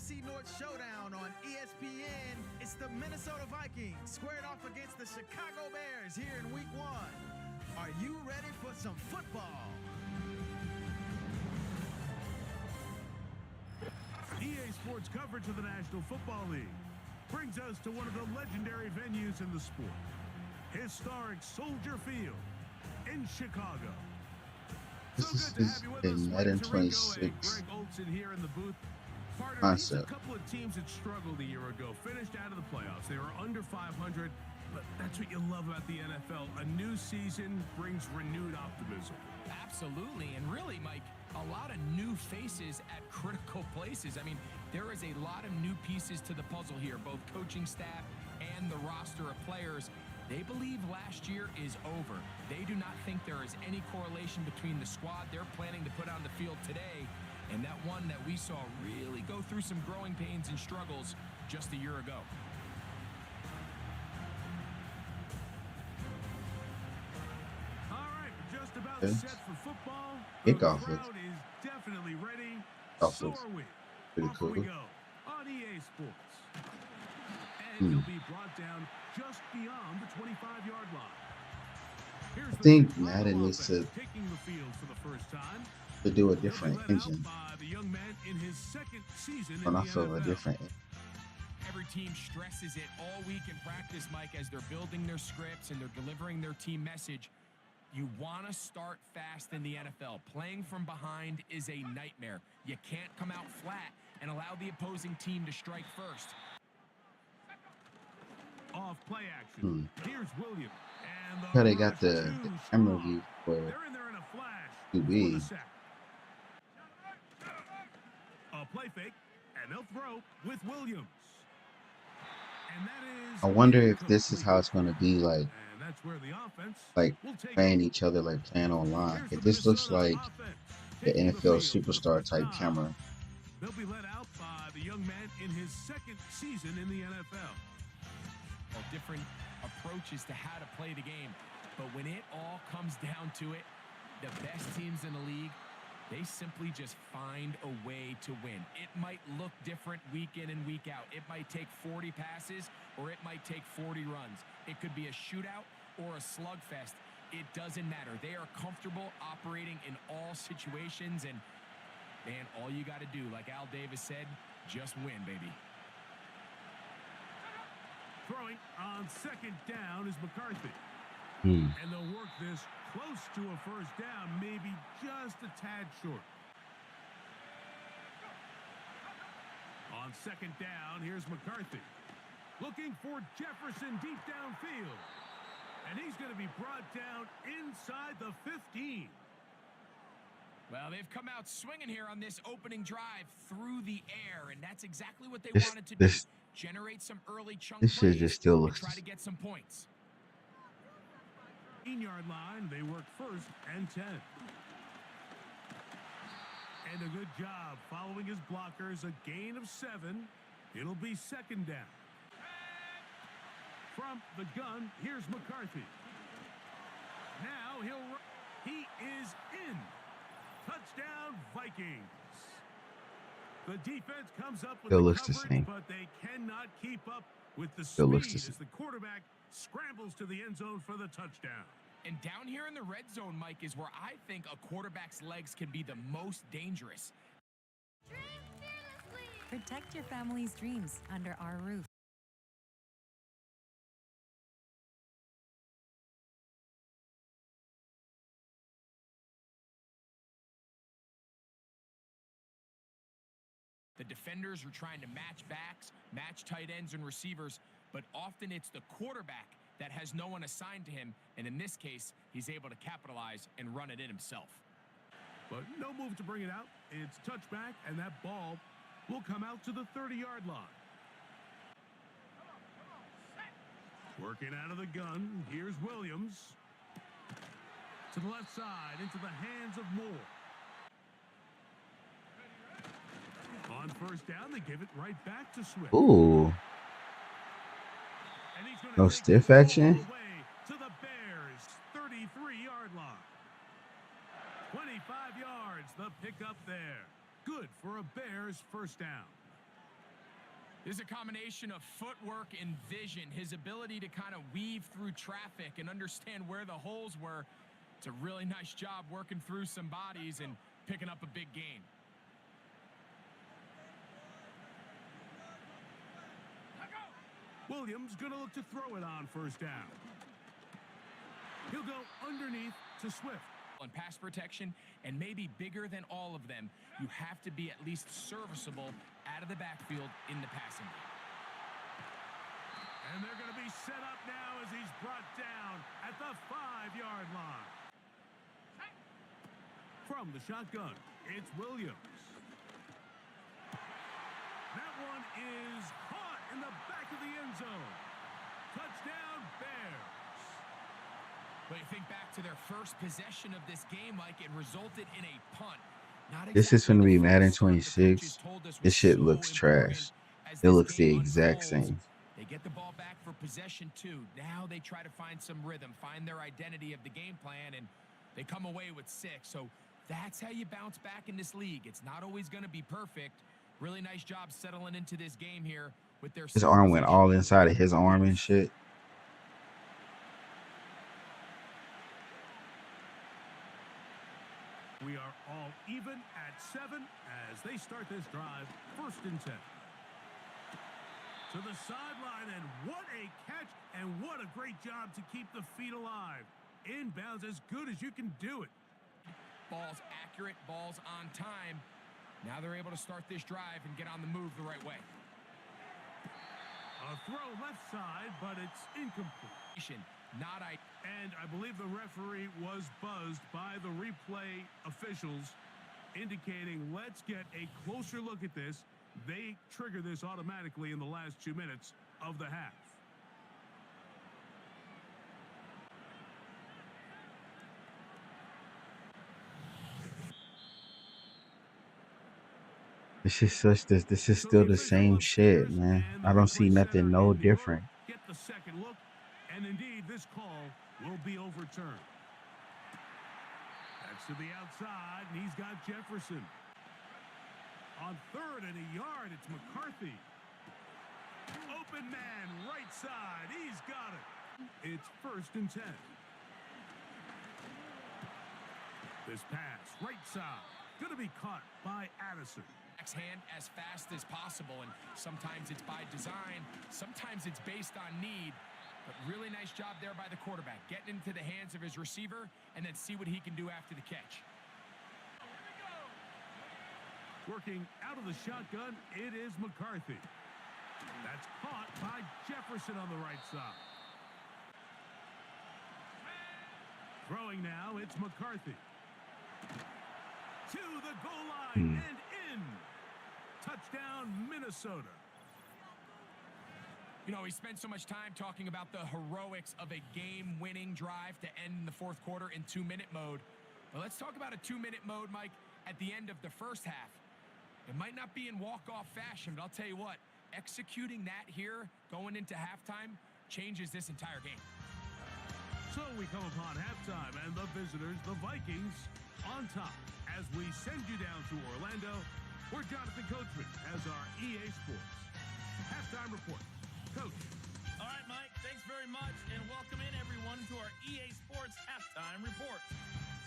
NFC North Showdown on ESPN. It's the Minnesota Vikings squared off against the Chicago Bears here in Week 1. Are you ready for some football? EA Sports coverage of the National Football League brings us to one of the legendary venues in the sport, historic Soldier Field in Chicago. This is a Madden 26 concept. A couple of teams that struggled a year ago finished out of the playoffs. They were under 500, but that's what you love about the NFL. A new season brings renewed optimism. Absolutely, and really, Mike, a lot of new faces at critical places. I mean, there is a lot of new pieces to the puzzle here, both coaching staff and the roster of players. They believe last year is over. They do not think there is any correlation between the squad they're planning to put on the field today and that one that we saw really go through some growing pains and struggles just a year ago. All right, just about set for football. Kickoff The crowd is definitely ready. looks So are we. pretty Off cool. we go on EA Sports. And he'll be brought down just beyond the 25-yard line. Here's I the think Chicago Madden needs to offense taking the field for the first time. do a They'll be different led out engine, by the young man in his second season in run the off of a NFL. different. Every team stresses it all week in practice, Mike, as they're building their scripts and they're delivering their team message. You want to start fast in the NFL. Playing from behind is a nightmare. You can't come out flat and allow the opposing team to strike first. Off play action. Here's William. And How they got rush the too camera strong. view for They're in there in a flash. QB. For the sack. A play fake, and they'll throw with Williams. And that is I wonder if this is how it's going to be like and that's where the offense will take playing over. each other, like playing online. Here's If the this looks Minnesota like offense the taking NFL field for the superstar first type time. camera, They'll be led out by the young man in his second season in the NFL. Different approaches to how to play the game. But when it all comes down to it, the best teams in the league, they simply just find a way to win. It might look different week in and week out. It might take 40 passes or it might take 40 runs. It could be a shootout or a slugfest. It doesn't matter. They are comfortable operating in all situations, and man, all you got to do, like Al Davis said, just win, baby. Throwing on second down is McCarthy. Hmm. And they'll work this close to a first down, maybe just a tad short. On second down, here's McCarthy. Looking for Jefferson deep downfield. And he's going to be brought down inside the 15. Well, they've come out swinging here on this opening drive through the air, and that's exactly what they This wanted to do. this Generate some early chunk this shit plays just still and looks. try to get some points. 15-yard line, they work first and 10. And a good job following his blockers, a gain of 7. It'll be second down. From the gun, here's McCarthy. Now he is in. Touchdown, Vikings. The defense comes up with Still the looks the coverage, same. but they cannot keep up with the Still speed looks the as same. the quarterback scrambles to the end zone for the touchdown. And down here in the red zone, Mike, is where I think a quarterback's legs can be the most dangerous. Protect your family's dreams under our roof. The defenders are trying to match backs, match tight ends and receivers, but often it's the quarterback that has no one assigned to him, and in this case, he's able to capitalize and run it in himself. But no move to bring it out. It's touchback, and that ball will come out to the 30-yard line. Working out of the gun, here's Williams. To the left side, into the hands of Moore. On first down, they give it right back to Swift. Ooh, And he's gonna no take stiff this all action. the way to the Bears' 33-yard line. 25 yards, the pickup there. Good for a Bears first down. combination of footwork and vision, his ability to kind of weave through traffic and understand where the holes were. It's a really nice job working through some bodies and picking up a big gain. Williams going to look to throw it on first down. He'll go underneath to Swift. On pass protection, and maybe bigger than all of them, you have to be at least serviceable out of the backfield in the passing game. And they're going to be set up now as he's brought down at the 5-yard line. From the shotgun, it's Williams. That one is caught in the back of the end zone. Touchdown, Bears. But you think back to their first possession of this game, like it resulted in a punt. This is going to be Madden 26. This shit looks trash. It looks the exact same. They get the ball back for possession 2. Now they try to find some rhythm, find their identity of the game plan, and they come away with 6. So that's how you bounce back in this league. It's not always going to be perfect. Really nice job settling into this game here with their... His arm went all inside of his arm and shit. We are all even at 7 as they start this drive. 1st and 10. To the sideline, and what a catch, and what a great job to keep the feet alive. Inbounds as good as you can do it. Ball's accurate, ball's on time. Now they're able to start this drive and get on the move the right way. A throw left side, but it's incomplete. And I believe the referee was buzzed by the replay officials, indicating let's get a closer look at this. They trigger this automatically in the last 2 minutes of the half. This is still the same shit, man. I don't see nothing no different. Get the second look, and indeed this call will be overturned. That's to the outside, and he's got Jefferson. On 3rd and a yard, it's McCarthy. Open man, right side. He's got it. It's 1st and 10. This pass, right side, going to be caught by Addison. Hand as fast as possible, and sometimes it's by design, sometimes it's based on need, but really nice job there by the quarterback, getting into the hands of his receiver and then see what he can do after the catch. Working out of the shotgun, it is McCarthy. That's caught by Jefferson on the right side. Throwing now, it's McCarthy. To the goal line and in. Touchdown, Minnesota. You know, we spent so much time talking about the heroics of a game-winning drive to end the 4th quarter in 2-minute mode. But let's talk about a 2-minute mode, Mike, at the end of the first half. It might not be in walk-off fashion, but I'll tell you what, executing that here, going into halftime, changes this entire game. So we come upon halftime, and the visitors, the Vikings, on top. As we send you down to Orlando, where Jonathan Coachman has our EA Sports halftime report. Coach. All right, Mike, thanks very much, and welcome in, everyone, to our EA Sports halftime report.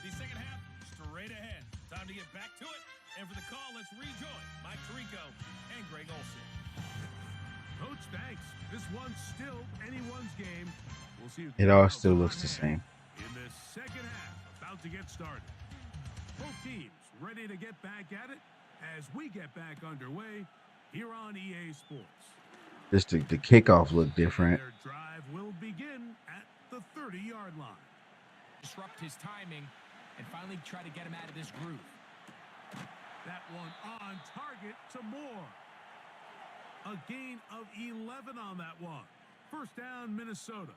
The second half, straight ahead. Time to get back to it, and for the call, let's rejoin Mike Tirico and Greg Olsen. Coach, thanks. This one's still anyone's game. We'll see. It all still looks the same. In the second half, about to get started. Both teams ready to get back at it as we get back underway here on EA Sports. Just the kickoff looked different. Their drive will begin at the 30-yard line. Disrupt his timing and finally try to get him out of this groove. That one on target to Moore. A gain of 11 on that one. 1st down, Minnesota.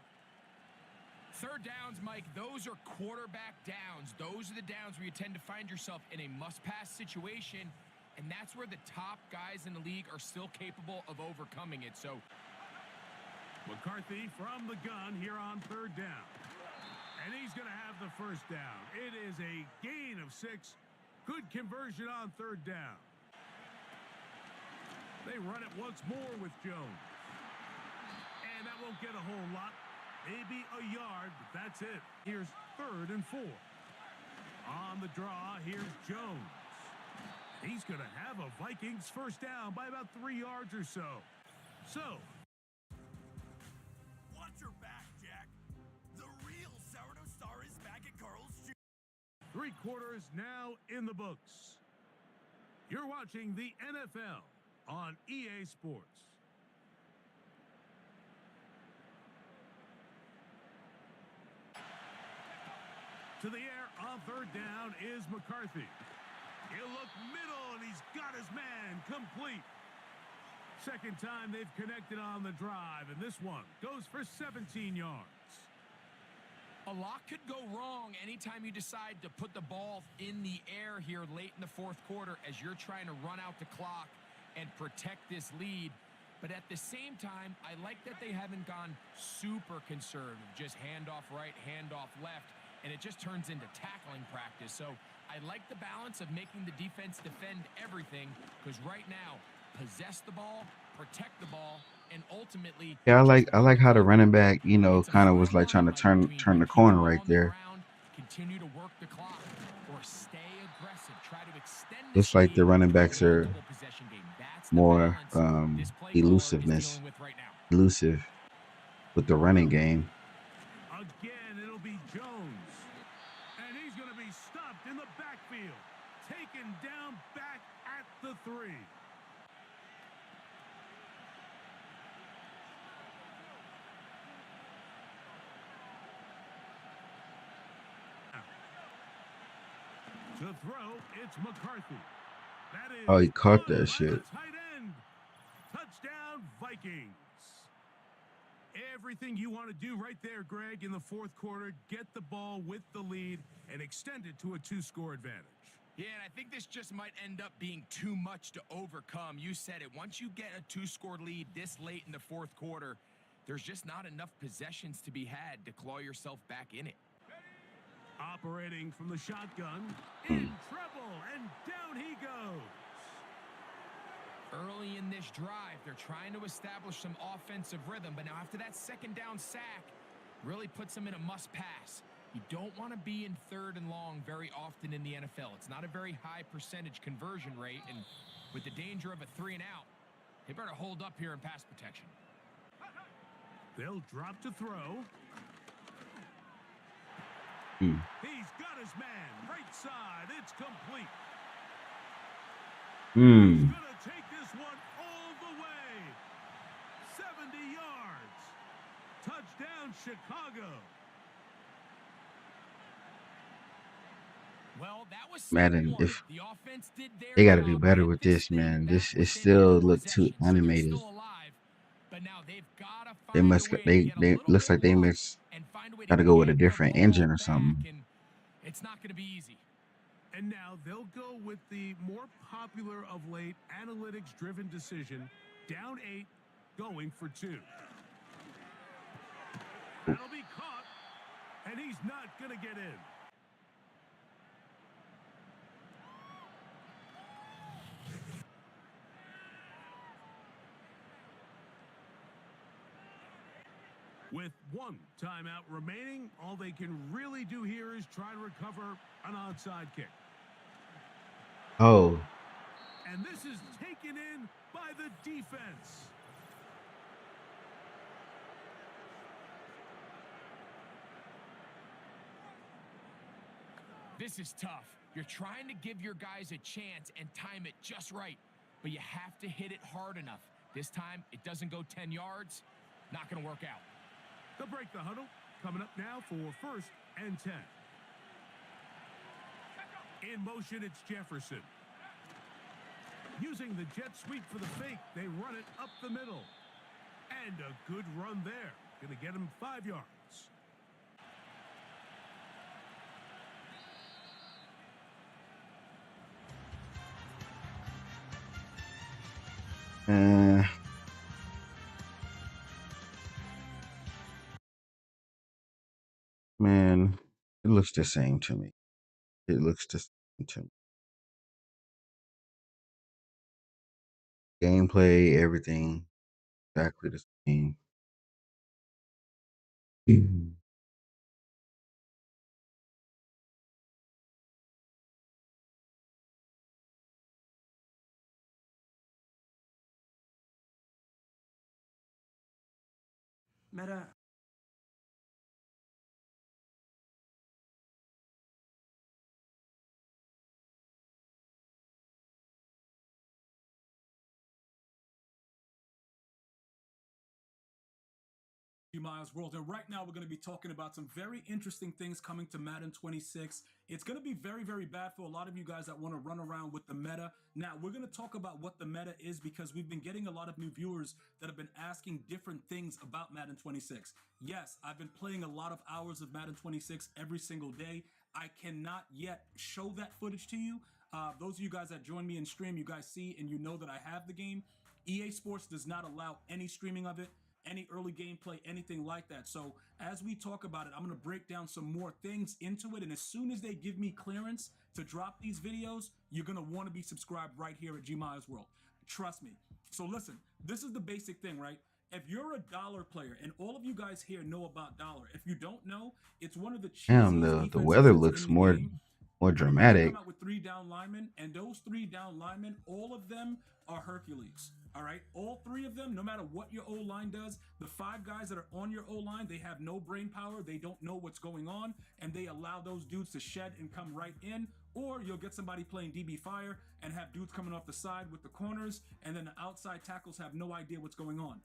3rd downs, Mike, those are quarterback downs. Those are the downs where you tend to find yourself in a must-pass situation, and that's where the top guys in the league are still capable of overcoming it. So McCarthy from the gun here on 3rd down. And he's going to have the 1st down. It is a gain of 6. Good conversion on 3rd down. They run it once more with Jones. And that won't get a whole lot. Maybe a yard, but that's it. Here's 3rd and 4. On the draw, here's Jones. He's going to have a Vikings first down by about 3 yards or so. So, watch your back, Jack. The real sourdough star is back at Carl's Jr. 3 quarters now in the books. You're watching the NFL on EA Sports. To the air on 3rd down is McCarthy. He'll look middle, and he's got his man complete. Second time they've connected on the drive, and this one goes for 17 yards. A lot could go wrong anytime you decide to put the ball in the air here late in the 4th quarter as you're trying to run out the clock and protect this lead. But at the same time, I like that they haven't gone super conservative, just handoff right, handoff left, and it just turns into tackling practice. So I like the balance of making the defense defend everything, because right now, possess the ball, protect the ball, and ultimately, Yeah, I like how the running back, you know, kind of was like trying to turn the corner right there. Continue to work the clock or stay aggressive, try to extend Looks like the running backs are more elusive with the running game. Again, it'll be Jones. And he's going to be stopped in the backfield. Taken down back at the 3. To throw, it's McCarthy. That is Oh, he caught that shit. tight end. Touchdown, Vikings. Everything you want to do right there, Greg, in the 4th quarter. Get the ball with the lead and extend it to a 2-score advantage. Yeah, and I think this just might end up being too much to overcome. You said it. Once you get a 2-score lead this late in the 4th quarter, there's just not enough possessions to be had to claw yourself back in it. Operating from the shotgun, in trouble, and down he goes. Early in this drive, they're trying to establish some offensive rhythm, but now after that 2nd down sack, really puts them in a must-pass. You don't want to be in 3rd and long very often in the NFL. It's not a very high percentage conversion rate, and with the danger of a 3-and-out, they better hold up here in pass protection. They'll drop to throw. He's got his man, right side, it's complete. He's going to take this one all the way. 70 yards. Touchdown, Chicago. Well, that was Madden, if the offense did their they got to do job. better with this, man. This it still look too animated. But now they've got to They must they looks like they must got to go with a different engine or something. It's not going to be easy. And now they'll go with the more popular of late analytics-driven decision. Down 8, going for 2. That'll be caught, and he's not going to get in. With 1 timeout remaining, all they can really do here is try to recover an onside kick. Oh. And this is taken in by the defense. This is tough. You're trying to give your guys a chance and time it just right, but you have to hit it hard enough. This time, it doesn't go 10 yards. Not going to work out. They'll break the huddle. Coming up now for 1st and 10. In motion, it's Jefferson. Using the jet sweep for the fake, they run it up the middle. And a good run there. Going to get him 5 yards. Man, it looks the same to me. It looks the same to me. Gameplay, everything, exactly the same. Mhm. Meta. Miles World, and right now we're going to be talking about some very interesting things coming to Madden 26. It's going to be very, very bad for a lot of you guys that want to run around with the meta. Now, we're going to talk about what the meta is because we've been getting a lot of new viewers that have been asking different things about Madden 26. Yes, I've been playing a lot of hours of Madden 26 every single day. I cannot yet show that footage to you. Those of you guys that join me in stream, you guys see and you know that I have the game. EA Sports does not allow any streaming of it, any early gameplay, anything like that. So as we talk about it, I'm going to break down some more things into it. And as soon as they give me clearance to drop these videos, you're going to want to be subscribed right here at G Miles World. Trust me. So listen, this is the basic thing, right? If you're a dollar player, and all of you guys here know about dollar, if you don't know, it's one of the Damn, cheesiest the defense weather systems looks in the game. more Remember, they dramatic. come out with 3 down linemen, and those 3 down linemen, all of them are Hercules. All right, all 3 of them, no matter what your O-line does, the 5 guys that are on your O-line, they have no brain power, they don't know what's going on, and they allow those dudes to shed and come right in, or you'll get somebody playing DB fire and have dudes coming off the side with the corners, and then the outside tackles have no idea what's going on.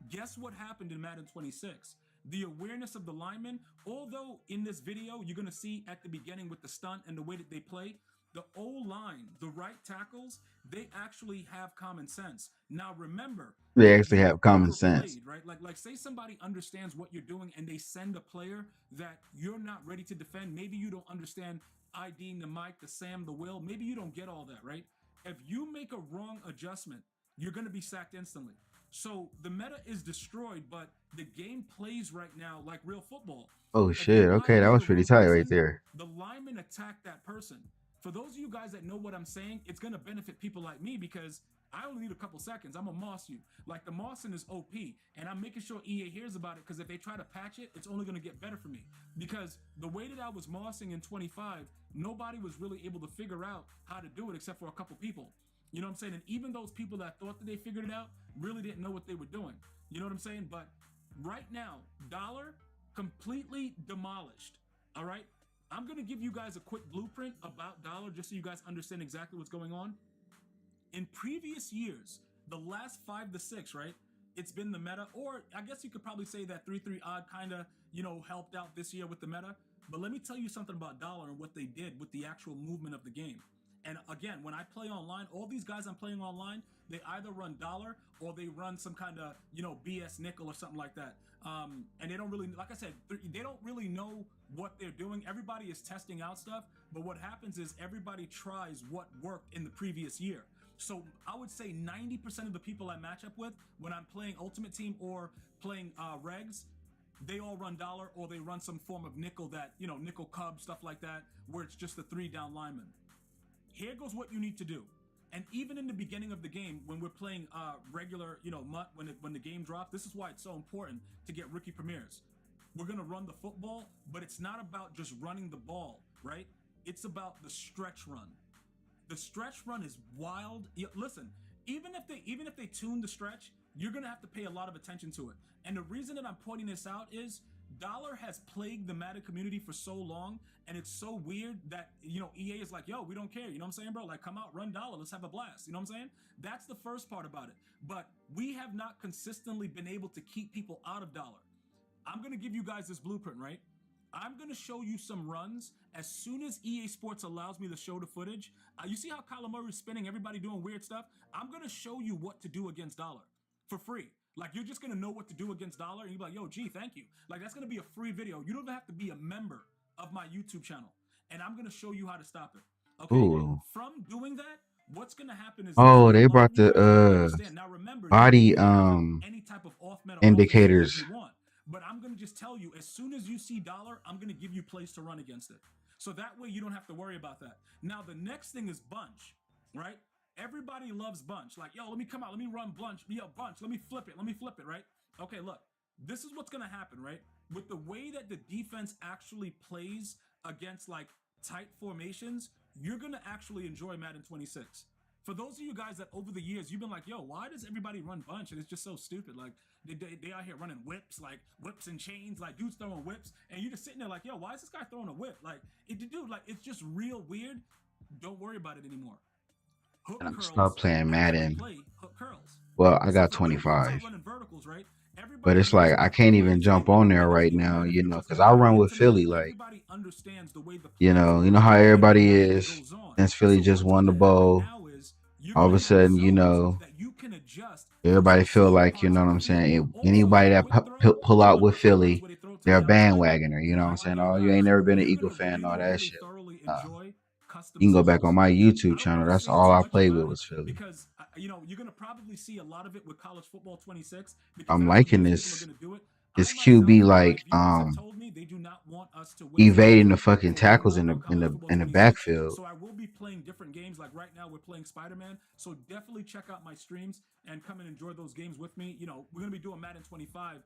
Guess what happened in Madden 26? The awareness of the linemen, although in this video you're going to see at the beginning with the stunt and the way that they play, the O-line, the right tackles, they actually have common sense. Now remember, They if actually you're have common sense. overplayed, right? Like say somebody understands what you're doing and they send a player that you're not ready to defend. Maybe you don't understand IDing the Mike, the Sam, the Will. Maybe you don't get all that, right? If you make a wrong adjustment, you're going to be sacked instantly. So the meta is destroyed, but the game plays right now like real football. Oh If you shit. Okay, that ID was the pretty wrong tight right person, there. the linemen attack that person. For those of you guys that know what I'm saying, it's going to benefit people like me because I only need a couple seconds. I'm going to moss you. Like the mossing is OP, and I'm making sure EA hears about it because if they try to patch it, it's only going to get better for me. Because the way that I was mossing in 25, nobody was really able to figure out how to do it except for a couple people. You know what I'm saying? And even those people that thought that they figured it out really didn't know what they were doing. You know what I'm saying? But right now, dollar completely demolished. All right? I'm going to give you guys a quick blueprint about dollar just so you guys understand exactly what's going on. In previous years, the last 5 to 6, right? It's been the meta, or I guess you could probably say that 3-3 odd kind of, helped out this year with the meta. But let me tell you something about dollar and what they did with the actual movement of the game. And again, when I play online, all these guys I'm playing online, they either run dollar or they run some kind of, BS nickel or something like that. And they don't really, like I said, they don't really know what they're doing. Everybody is testing out stuff, but what happens is everybody tries what worked in the previous year. So I would say 90% of the people I match up with when I'm playing Ultimate Team or playing regs, they all run dollar or they run some form of nickel that, nickel cub, stuff like that, where it's just the 3 down lineman. Here goes what you need to do. And even in the beginning of the game, when we're playing regular, MUT, when the game drops, this is why it's so important to get rookie premieres. We're going to run the football, but it's not about just running the ball, right? It's about the stretch run. The stretch run is wild. Listen, even if they tune the stretch, you're going to have to pay a lot of attention to it. And the reason that I'm pointing this out is dollar has plagued the Madden community for so long, and it's so weird that, EA is like, yo, we don't care. You know what I'm saying, bro? Like, come out, run dollar. Let's have a blast. You know what I'm saying? That's the first part about it. But we have not consistently been able to keep people out of dollar. I'm going to give you guys this blueprint, right? I'm going to show you some runs as soon as EA Sports allows me to show the footage. You see how Kyler Murray is spinning, everybody doing weird stuff? I'm going to show you what to do against dollar for free. Like, you're just going to know what to do against dollar, and you're like, yo, gee, thank you. Like, that's going to be a free video. You don't even have to be a member of my YouTube channel, and I'm going to show you how to stop it. Okay? Ooh. From doing that, what's going to happen is Oh, this. they A lot brought of you guys don't the understand. Now, remember, body you can have any type of off-meta offense if indicators. you want. But I'm going to just tell you, as soon as you see dollar, I'm going to give you plays to run against it. So that way you don't have to worry about that. Now, the next thing is bunch, right? Everybody loves bunch. Like, yo, let me come out. Let me run bunch. Yo, bunch. Let me flip it, right? Okay, look. This is what's going to happen, right? with the way that the defense actually plays against like tight formations, you're gonna actually enjoy Madden 26. For those of you guys that over the years you've been like, yo, why does everybody run bunch? And it's just so stupid. Like they out here running whips, like whips and chains, like dudes throwing whips, and you're just sitting there like, yo, why is this guy throwing a whip? Like, dude, like it's just real weird. Don't worry about it anymore. Hook And I'm curls start playing actually Madden. play hook curls. Well, I So got for you dudes out 25, running verticals, right? but Everybody it's like knows I about can't the even way. So jump maybe on there maybe this right is even now, better you for you know, just because because I you're run pretty with intimate. Philly. Like, Everybody understands the way the you plays know, work how and everybody everything that is. goes on. Since And Philly so just what's won going the to happen bowl, now is you're all going of to a have sudden, you zones know, that you can adjust for everybody feel specific like, you parts know of what the I'm field. saying? Also, Anybody a that quick throw, pull you out know, with the quick runs Philly, where they throw it to they're the a outside. bandwagoner. You know what Now I'm I saying? know, Oh, you ain't guys, never been an you're Eagle gonna fan, all really, that really shit. thoroughly Nah. enjoy custom You can go back on zones. my I YouTube don't want channel. to That's say all too I much played with about it was Philly. because you know you're gonna probably see a lot of it with college football 26 because I'm that's when liking most people are this gonna do it. I this myself, QB my like viewers have told me they do not want us to waste evading time the fucking for tackles in on the in college the football in the 26. backfield. So I will be playing different games. Like right now, we're playing Spider-Man. So definitely check out my streams and come and enjoy those games with me. You know, we're gonna be doing Madden 25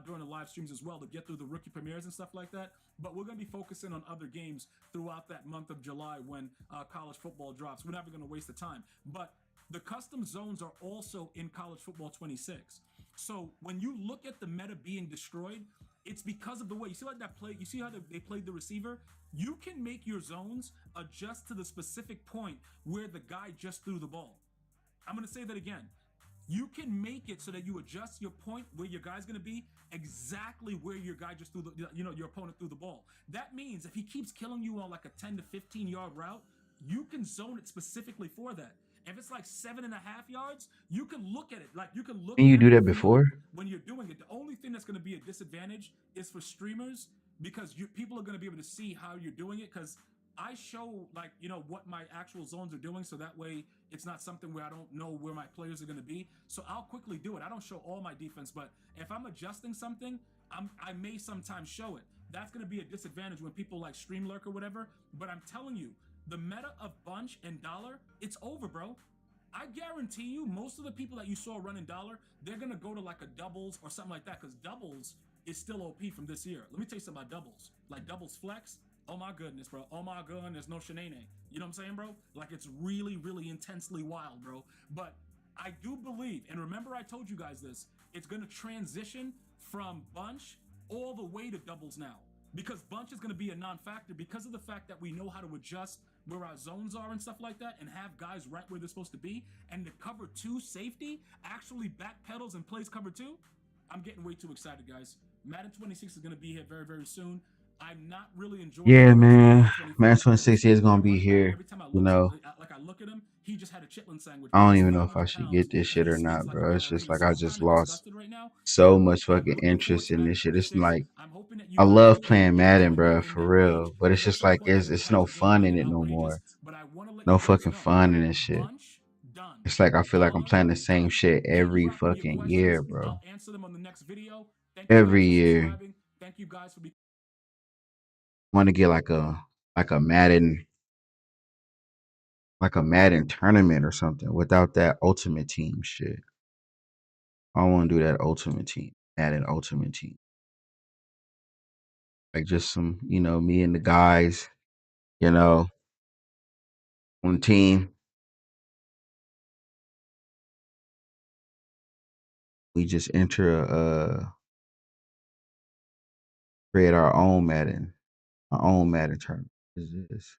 during the live streams as well to get through the rookie premieres and stuff like that. But we're going to be focusing on other games throughout that month of July when college football drops. We're never going to waste the time. But the custom zones are also in college football 26. So when you look at the meta being destroyed, it's because of the way you see like that play. You see how they played the receiver. You can make your zones adjust to the specific point where the guy just threw the ball. I'm going to say that again. You can make it so that you adjust your point where your guy's going to be exactly where your guy just threw the, you know, your opponent threw the ball. That means if he keeps killing you on like a 10 to 15 yard route, you can zone it specifically for that. If it's like 7.5 yards, you can look at it. Like you can look Can you at do the that field before? when you're doing it. The only thing that's going to be a disadvantage is for streamers because people are going to be able to see how you're doing it because I show like, you know, what my actual zones are doing. So that way it's not something where I don't know where my players are going to be. So I'll quickly do it. I don't show all my defense, but if I'm adjusting something, I may sometimes show it. That's going to be a disadvantage when people like stream lurk or whatever. But I'm telling you, the meta of bunch and dollar, it's over, bro. I guarantee you, most of the people that you saw running dollar, they're going to go to like a doubles or something like that because doubles is still OP from this year. Let me tell you something about doubles. Like doubles flex, oh my goodness, bro. Oh my goodness, no shenane. You know what I'm saying, bro? Like it's really, really intensely wild, bro. But I do believe, and remember I told you guys this, it's going to transition from bunch all the way to doubles now. Because bunch is going to be a non-factor because of the fact that we know how to adjust where our zones are and stuff like that and have guys right where they're supposed to be. And the cover two safety actually backpedals and plays cover two. I'm getting way too excited, guys. Madden 26 is going to be here very, very soon. I'm not really enjoying Yeah, the rest of man. Madden 25 Man, because 26 is my gonna be running back, here. every time I You look know, like I look at him, he just had a chitlin sandwich, I bro. don't He's even know if I 500 should pounds get this and shit he or speeds not, like a bro. It's just ballerina. like So I I'm just kind of lost disgusted right now, so but much I'm fucking looking forward interest to in Madden this shit. It's 26. like I'm hoping that you I guys love do playing Madden, enjoy bro, and for real. engage But it's because at just some like point I know the it's price no is going to fun get in it no outrageous, more. but I want to let you No guys fucking know, fun in this shit. bunch done, It's like I feel like I'm dollar playing the same done. shit Keep every dropping your fucking year, questions. bro. I'll answer them on the next video. Thank you guys Every for year. subscribing. Thank you guys for Want to get like a Madden tournament or something without that ultimate team shit. I want to do that ultimate team, Madden ultimate team. Like just some, you know, me and the guys, you know, on the team. We just enter create our own Madden tournament. Is this?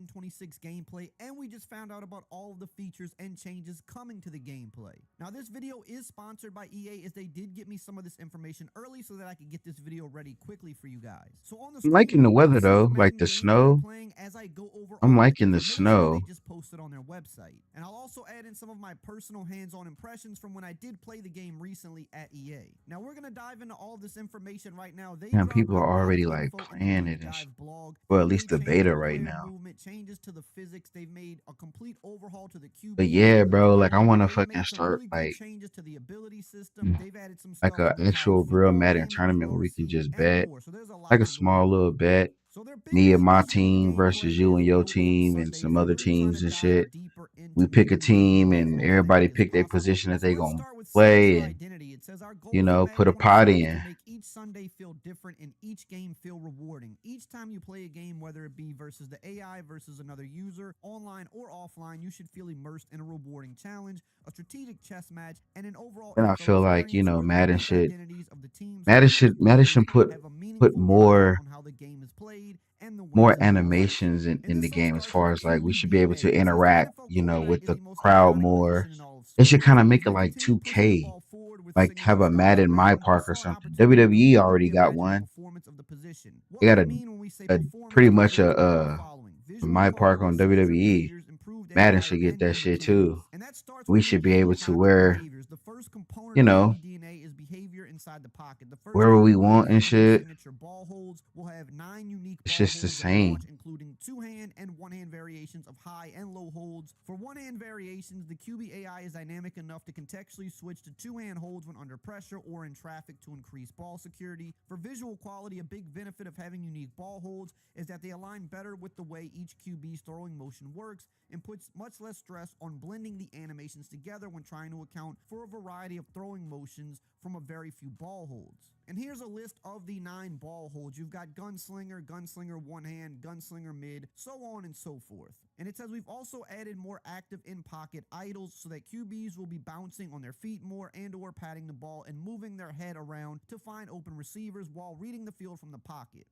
26 gameplay, and we just found out about all of the features and changes coming to the gameplay. Now this video is sponsored by EA, as they did get me some of this information early so that I could get this video ready quickly for you guys. So on the I'm liking the weather though, like the snow. as I go over I'm all liking the information they snow. just posted on their website. And I'll also add in some of my personal hands-on impressions from when I did play the game recently at EA. Now we're gonna dive into all this information right now. And people are already like playing it and blog. well, at least the beta right now. Movement, changes to the physics. They've made a complete overhaul to the QB. But yeah, bro, like I want to They've fucking made some start really good like changes to the ability system. They've added some like stuff a from the actual college real football Madden and the tournament pro where we can scene just and bet, more. So there's a lot like a to go small over. little bet. So their Me biggest and my addition to the team versus gameplay you and is your Real World team and Sundays. some They're other really trying teams to and dive shit. deeper into We pick a making the game team as and authentic everybody as pick their possible. position that So they let's gonna start with play signature and identity. It says our goal you for know, Madden put a pot 26 is in. to make each Sunday feel different and each game feel rewarding. Each time you play a game, whether it be versus the AI versus another user, online or offline, you should feel immersed in a rewarding challenge, a strategic chess match, and an overall And I info feel like, you experience know, where the Madden unique should identities of the teams Madden and should players Madden play should have a put meaningful impact more on how the game is played and the wins more and losses. animations And in the this all game as starts with far the as like we QB should be able DNA. to It says the interact, NFL you know, quarterback with is the the most crowd iconic more. position in all of They should sports. kind of As make it we like continue pushing the 2K, ball forward with like signature have a styles Madden My around, we Park or saw an something. opportunity to WWE completely already got reimagine the one. performance of the position. They What got we mean when we say a performance pretty of the much position is the following: visual My Park quality, on signature WWE. behaviors, improved Madden AI, should get and that new shit mechanics. too. And that starts We with should be in-game able to pocket wear, behaviors. The first component you of know, QB DNA is behavior inside the pocket. The first wherever we QB will want gain and new shit. signature ball holds. We'll have 9 unique It's ball just the holds at launch, same. including 2-hand and 1-hand variations of high and low holds. For 1-hand variations, the QB AI is dynamic enough to contextually switch to 2-hand holds when under pressure or in traffic to increase ball security. For visual quality, a big benefit of having unique ball holds is that they align better with the way each QB's throwing motion works and puts much less stress on blending the animations together when trying to account for a variety of throwing motions from a very few ball holds. And here's a list of the 9 ball holds. You've got gunslinger, gunslinger one hand, gunslinger mid, so on and so forth. And it says we've also added more active in-pocket idles so that QBs will be bouncing on their feet more and or patting the ball and moving their head around to find open receivers while reading the field from the pocket.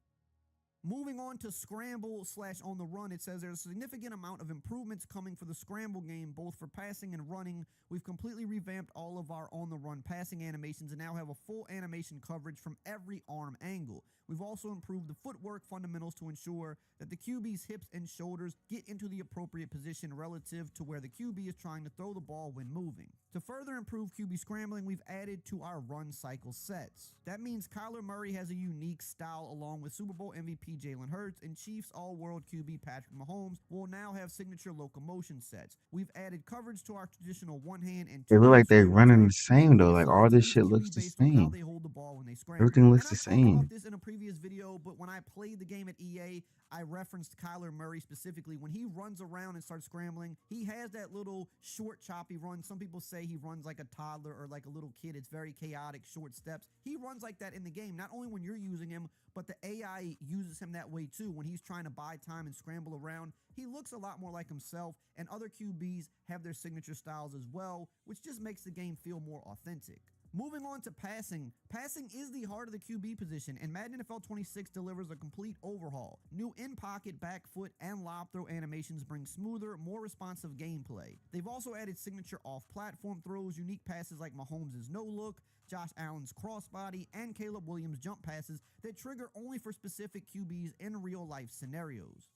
Moving on to scramble / on the run, it says there's a significant amount of improvements coming for the scramble game, both for passing and running. We've completely revamped all of our on the run passing animations and now have a full animation coverage from every arm angle. We've also improved the footwork fundamentals to ensure that the QB's hips and shoulders get into the appropriate position relative to where the QB is trying to throw the ball when moving. To further improve QB scrambling, we've added to our run cycle sets. That means Kyler Murray has a unique style along with Super Bowl MVP Jalen Hurts and Chiefs All-World QB Patrick Mahomes will now have signature locomotion sets. We've added coverage to our traditional one-hand and They look two-hand like they're scramble running the types, same making though. these Like all sets this each shit QB looks the based on how same. they hold the ball when they scramble. Everything looks And the I talked about same. this in a previous video, but when I played the game at EA, I referenced Kyler Murray specifically. When he runs around and starts scrambling, he has that little short, choppy run. Some people say he runs like a toddler or like a little kid. It's very chaotic, short steps. He runs like that in the game, not only when you're using him, but the AI uses him that way too. When he's trying to buy time and scramble around, he looks a lot more like himself, and other QBs have their signature styles as well, which just makes the game feel more authentic. Moving on to passing. Passing is the heart of the QB position, and Madden NFL 26 delivers a complete overhaul. New in-pocket, back foot, and lob throw animations bring smoother, more responsive gameplay. They've also added signature off-platform throws, unique passes like Mahomes' no-look, Josh Allen's crossbody, and Caleb Williams' jump passes that trigger only for specific QBs in real-life scenarios.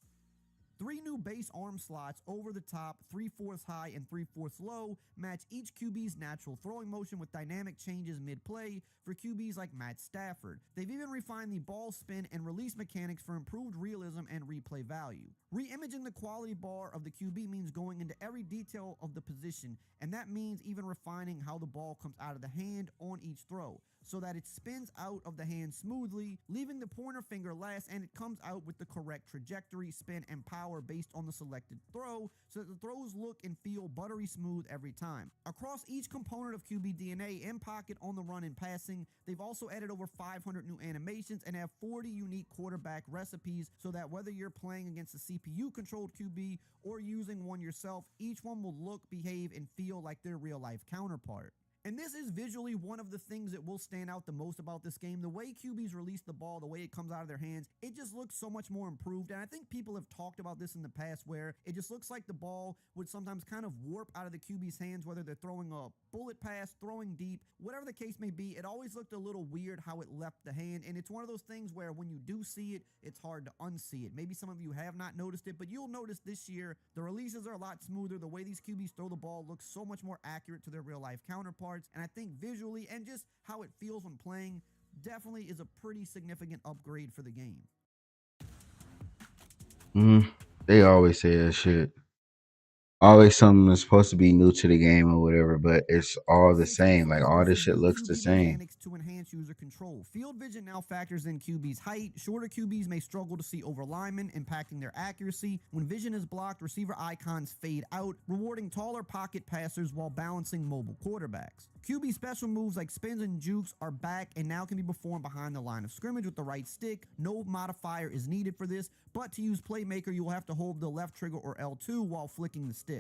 3 new base arm slots over the top, 3/4 high and 3/4 low, match each QB's natural throwing motion with dynamic changes mid-play for QBs like Matt Stafford. They've even refined the ball spin and release mechanics for improved realism and replay value. Re-imaging the quality bar of the QB means going into every detail of the position, and that means even refining how the ball comes out of the hand on each throw, so that it spins out of the hand smoothly, leaving the pointer finger last, and it comes out with the correct trajectory, spin, and power based on the selected throw, so that the throws look and feel buttery smooth every time. Across each component of QB DNA, in pocket, on the run, and passing, they've also added over 500 new animations and have 40 unique quarterback recipes, so that whether you're playing against a CPU-controlled QB or using one yourself, each one will look, behave, and feel like their real-life counterpart. And this is visually one of the things that will stand out the most about this game. The way QBs release the ball, the way it comes out of their hands, it just looks so much more improved. And I think people have talked about this in the past where it just looks like the ball would sometimes kind of warp out of the QB's hands, whether they're throwing a bullet pass, throwing deep, whatever the case may be. It always looked a little weird how it left the hand. And it's one of those things where when you do see it, it's hard to unsee it. Maybe some of you have not noticed it, but you'll notice this year the releases are a lot smoother. The way these QBs throw the ball looks so much more accurate to their real life counterparts. And I think visually and just how it feels when playing definitely is a pretty significant upgrade for the game. They always say that shit. Always something that's supposed to be new to the game or whatever, but it's all the same. Like all this shit looks the same. Mechanics to enhance user control. Field vision now factors in QB's height. Shorter QBs may struggle to see over linemen, impacting their accuracy. When vision is blocked, receiver icons fade out, rewarding taller pocket passers while balancing mobile quarterbacks. QB special moves like spins and jukes are back and now can be performed behind the line of scrimmage with the right stick. No modifier is needed for this, but to use Playmaker, you will have to hold the left trigger or L2 while flicking the stick.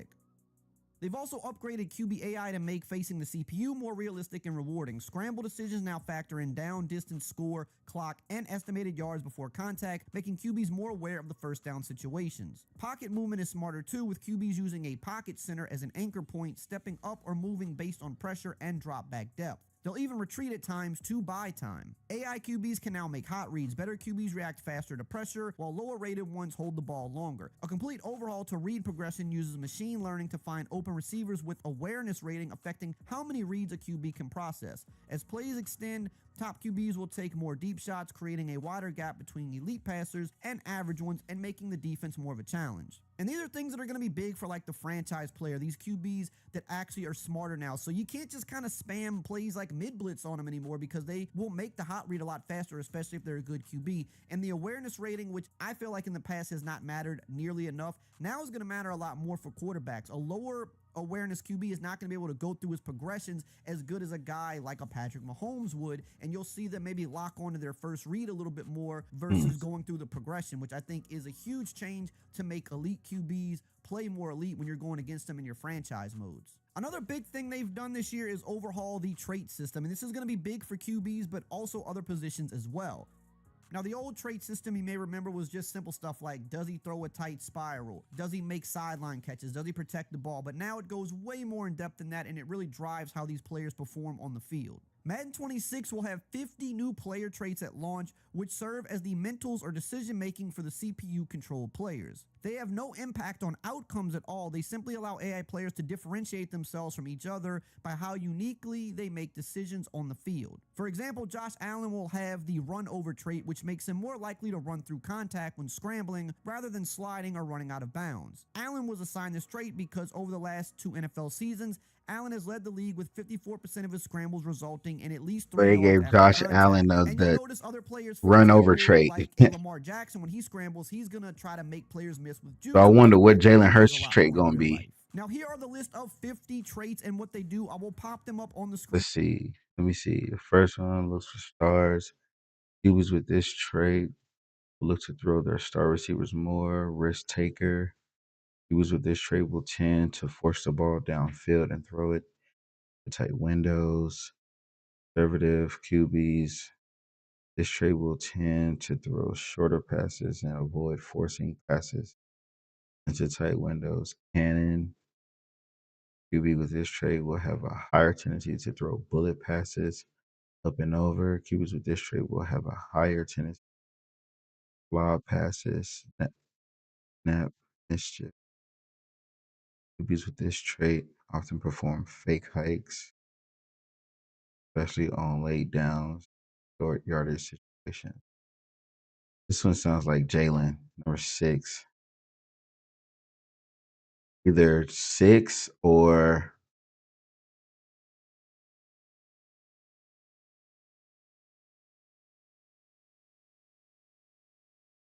They've also upgraded QB AI to make facing the CPU more realistic and rewarding. Scramble decisions now factor in down, distance, score, clock, and estimated yards before contact, making QBs more aware of the first down situations. Pocket movement is smarter too, with QBs using a pocket center as an anchor point, stepping up or moving based on pressure and drop back depth. They'll even retreat at times to buy time. AI QBs can now make hot reads. Better QBs react faster to pressure, while lower rated ones hold the ball longer. A complete overhaul to read progression uses machine learning to find open receivers with awareness rating affecting how many reads a QB can process. As plays extend, top QBs will take more deep shots, creating a wider gap between elite passers and average ones and making the defense more of a challenge. And these are things that are going to be big for like the franchise player, these QBs that actually are smarter now. So you can't just kind of spam plays like mid blitz on them anymore because they will make the hot read a lot faster, especially if they're a good QB. And the awareness rating, which I feel like in the past has not mattered nearly enough, now is going to matter a lot more for quarterbacks. A lower awareness QB is not going to be able to go through his progressions as good as a guy like a Patrick Mahomes would, and you'll see them maybe lock onto their first read a little bit more versus going through the progression, which I think is a huge change to make elite QBs play more elite when you're going against them in your franchise modes. Another big thing they've done this year is overhaul the trait system, and this is going to be big for QBs, but also other positions as well. Now, the old trait system, you may remember, was just simple stuff like, does he throw a tight spiral? Does he make sideline catches? Does he protect the ball? But now it goes way more in depth than that, and it really drives how these players perform on the field. Madden 26 will have 50 new player traits at launch, which serve as the mentals or decision-making for the CPU-controlled players. They have no impact on outcomes at all. They simply allow AI players to differentiate themselves from each other by how uniquely they make decisions on the field. For example, Josh Allen will have the run-over trait, which makes him more likely to run through contact when scrambling rather than sliding or running out of bounds. Allen was assigned this trait because over the last 2 NFL seasons, Allen has led the league with 54% of his scrambles resulting in at least 3 They yards gave after Josh contact. Allen And you'll the notice other players run over scramble, trait. like Lamar Jackson, when he scrambles, he's going to try to make players miss with juice. So I wonder what That Jalen matters Hurts' a lot trait more in gonna real be. life. Now, here are the list of 50 traits and what they do. I will pop them up on the screen. Let's see. Let me see. The first one looks for stars. QBs with this trait will look to throw their star receivers more. Risk taker. QBs with this trait will tend to force the ball downfield and throw it to tight windows. Conservative QBs. This trait will tend to throw shorter passes and avoid forcing passes into tight windows. Cannon. QB with this trait will have a higher tendency to throw bullet passes up and over. QBs with this trait will have a higher tendency to lob passes, snap, mischief. QBs with this trait often perform fake hikes, especially on late downs, short yardage situations. This one sounds like Jalen, number 6. Either 6 or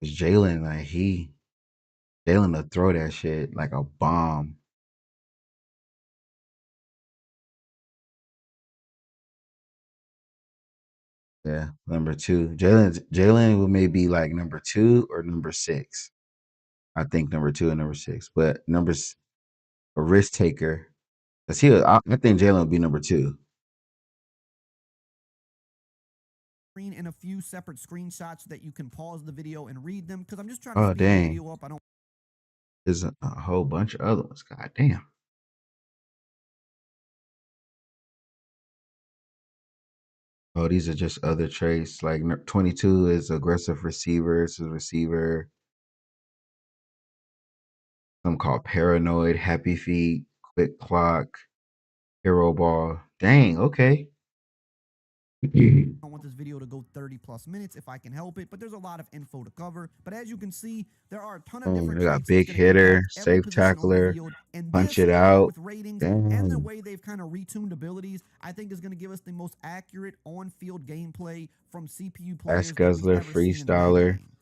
Jalen, like Jalen will throw that shit like a bomb. Yeah, number 2. Jalen will maybe like number 2 or number 6. I think number 2 and number 6. But a risk taker. Cause I think Jalen will be number 2. in a few separate screenshots so that you can pause the video and read them, because I'm just trying to Oh, speed the dang. video up. I don't There's a whole bunch of other ones. God damn. Oh, these are just other traits. Like 22 is aggressive receiver. It's a receiver. Some called paranoid, happy feet, quick clock, hero ball. Dang, okay. want this video to go 30 plus minutes if I can help it, but there's a lot of info to cover. But as you can see, there are a ton of different They got traits that's big going to hitter, impact every safe position on the tackler, field. And punch this, it along out. with ratings Dang. and the way they've kind of retuned abilities, I think is going to give us the most accurate on-field gameplay from CPU Fast players that we've guzzler, ever seen in a Madden freestyler. game.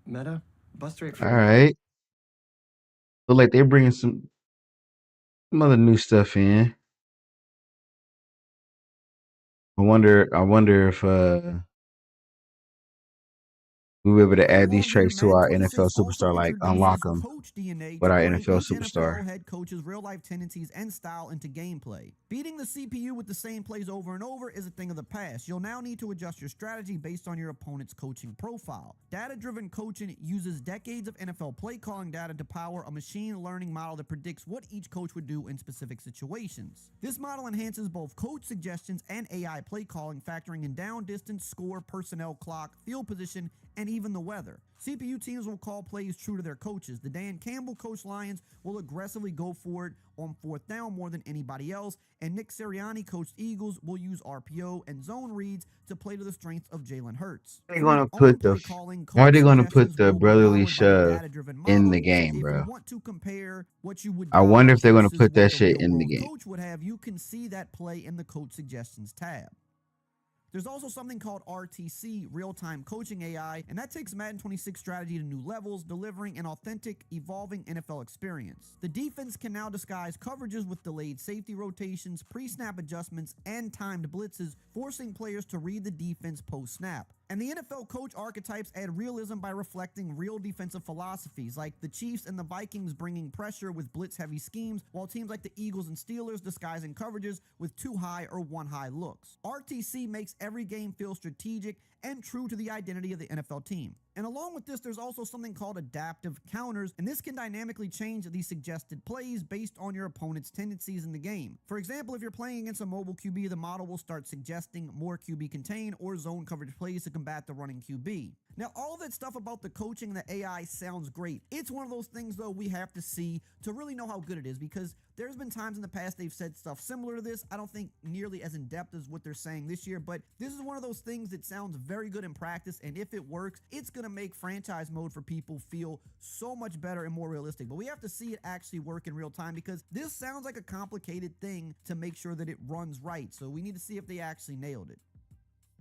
Meta, bust rate for All right. Look like they're bringing some other new stuff in. I wonder if we were able to Playing add these along here, traits to Madden our 26 NFL also superstar, like unlock introduces them coach DNA with to our bring NFL each superstar. NFL head coach's real-life tendencies and style into gameplay. Beating the CPU with the same plays over and over is a thing of the past. You'll now need to adjust your strategy based on your opponent's coaching profile. Data-driven coaching uses decades of NFL play calling data to power a machine learning model that predicts what each coach would do in specific situations. This model enhances both coach suggestions and AI play calling, factoring in down distance, score, personnel clock, field position, and even the weather. CPU teams will call plays true to their coaches. The Dan Campbell coach Lions will aggressively go for it on fourth down more than anybody else, and Nick Sirianni coached Eagles will use RPO and zone reads to play to the strengths of Jalen Hurts. They're gonna On put play calling, how are coach they gonna put suggestions the will be brotherly powered by a shove data-driven in the model. So game, if you bro? want to compare what you would I wonder dial if they're gonna versus put what that the shit in the real-world game. coach would have, you can see that play in the coach suggestions tab. There's also something called RTC, Real-Time Coaching AI, and that takes Madden 26 strategy to new levels, delivering an authentic, evolving NFL experience. The defense can now disguise coverages with delayed safety rotations, pre-snap adjustments, and timed blitzes, forcing players to read the defense post-snap. And the NFL coach archetypes add realism by reflecting real defensive philosophies, like the Chiefs and the Vikings bringing pressure with blitz-heavy schemes, while teams like the Eagles and Steelers disguising coverages with too high or one high looks. RTC makes every game feel strategic and true to the identity of the NFL team. And along with this, there's also something called adaptive counters, and this can dynamically change the suggested plays based on your opponent's tendencies in the game. For example, if you're playing against a mobile QB, the model will start suggesting more QB contain or zone coverage plays to combat the running QB. Now, all that stuff about the coaching and the AI sounds great. It's one of those things, though, we have to see to really know how good it is, because there's been times in the past they've said stuff similar to this. I don't think nearly as in-depth as what they're saying this year, but this is one of those things that sounds very good in practice, and if it works, it's going to make franchise mode for people feel so much better and more realistic. But we have to see it actually work in real time, because this sounds like a complicated thing to make sure that it runs right. So we need to see if they actually nailed it.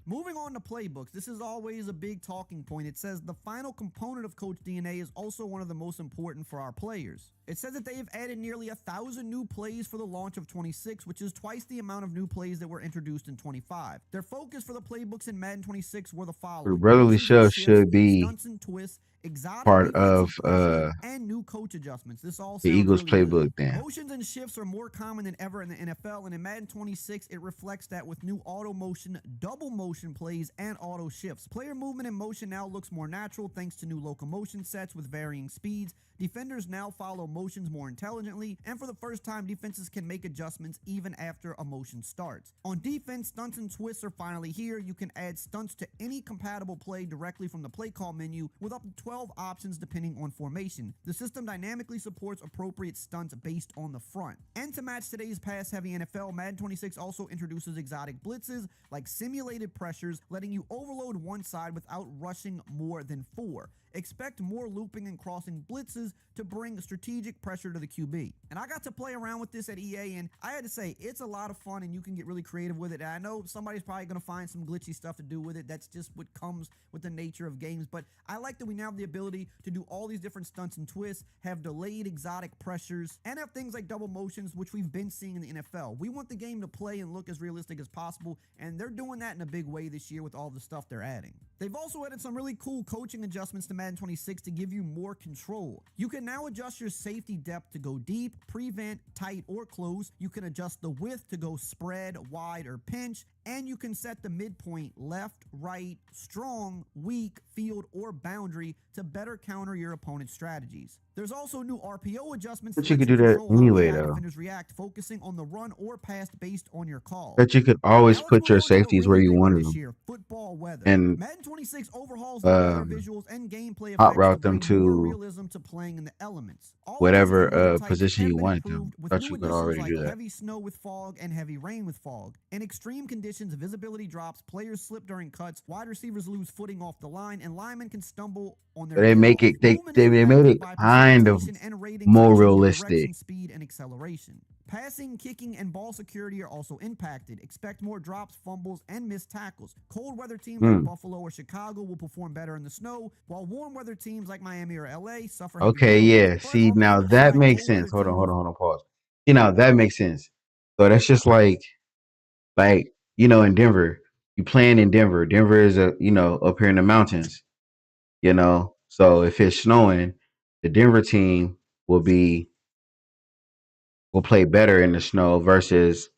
Moving on to playbooks, this is always a big talking point. It says the final component of Coach DNA is also one of the most important for our players. It says that they have added nearly 1,000 new plays for the launch of 26, which is twice the amount of new plays that were introduced in 25. Their focus for the playbooks in Madden 26 were the following: Brotherly motions and shove shifts, should be stunts and twists, exotic part defensive of pressure, and new coach adjustments. This all the sounds Eagles really good. playbook then. Motions and shifts are more common than ever in the NFL, and in Madden 26, it reflects that with new auto motion, double motion plays, and auto shifts. Player movement and motion now looks more natural thanks to new locomotion sets with varying speeds. Defenders now follow motions more intelligently, and for the first time, defenses can make adjustments even after a motion starts. On defense, stunts and twists are finally here. You can add stunts to any compatible play directly from the play call menu with up to 12 options depending on formation. The system dynamically supports appropriate stunts based on the front. And to match today's pass-heavy NFL, Madden 26 also introduces exotic blitzes like simulated pressures, letting you overload one side without rushing more than 4. Expect more looping and crossing blitzes to bring strategic pressure to the QB. And I got to play around with this at EA, and I had to say, it's a lot of fun, and you can get really creative with it. And I know somebody's probably going to find some glitchy stuff to do with it. That's just what comes with the nature of games. But I like that we now have the ability to do all these different stunts and twists, have delayed exotic pressures, and have things like double motions, which we've been seeing in the NFL. We want the game to play and look as realistic as possible, and they're doing that in a big way this year with all the stuff they're adding. They've also added some really cool coaching adjustments to Madden Madden 26 to give you more control. You can now adjust your safety depth to go deep, prevent, tight, or close. You can adjust the width to go spread, wide, or pinch, and you can set the midpoint left, right, strong, weak, field, or boundary to better counter your opponent's strategies. There's also new RPO adjustments But to you let could you do that control how anyway, AI though. defenders react, focusing on the run or pass based on your call. But you could always Now let's put move your on to a safeties where really you big one wanted this them year, football weather. and Madden 26 overhauls the weather visuals and gameplay hot effects to route them bring more to realism to playing in the elements. All existing weather whatever types position have you been want them. improved with Thought new you could additions already like do that. heavy snow with fog and heavy rain with fog. In extreme conditions, visibility drops, players slip during cuts, wide receivers lose footing off the line, and linemen can stumble on their But they make kickoff. it Movement is they made reacted it by kind of precipitation and ratings more that change your realistic. direction, speed, and acceleration. Passing, kicking, and ball security are also impacted. Expect more drops, fumbles, and missed tackles. Cold weather teams like Buffalo or Chicago will perform better in the snow, while warm weather teams like Miami or LA suffer heavy Okay, penalties. yeah. But See, on the now flip that side, makes cold weather sense. Hold on, teams hold will on, hold on, pause. You know, that makes sense. So that's just like, in Denver, you playing in Denver. Denver is up here in the mountains, So if it's snowing, the Denver team will be will play better in the snow versus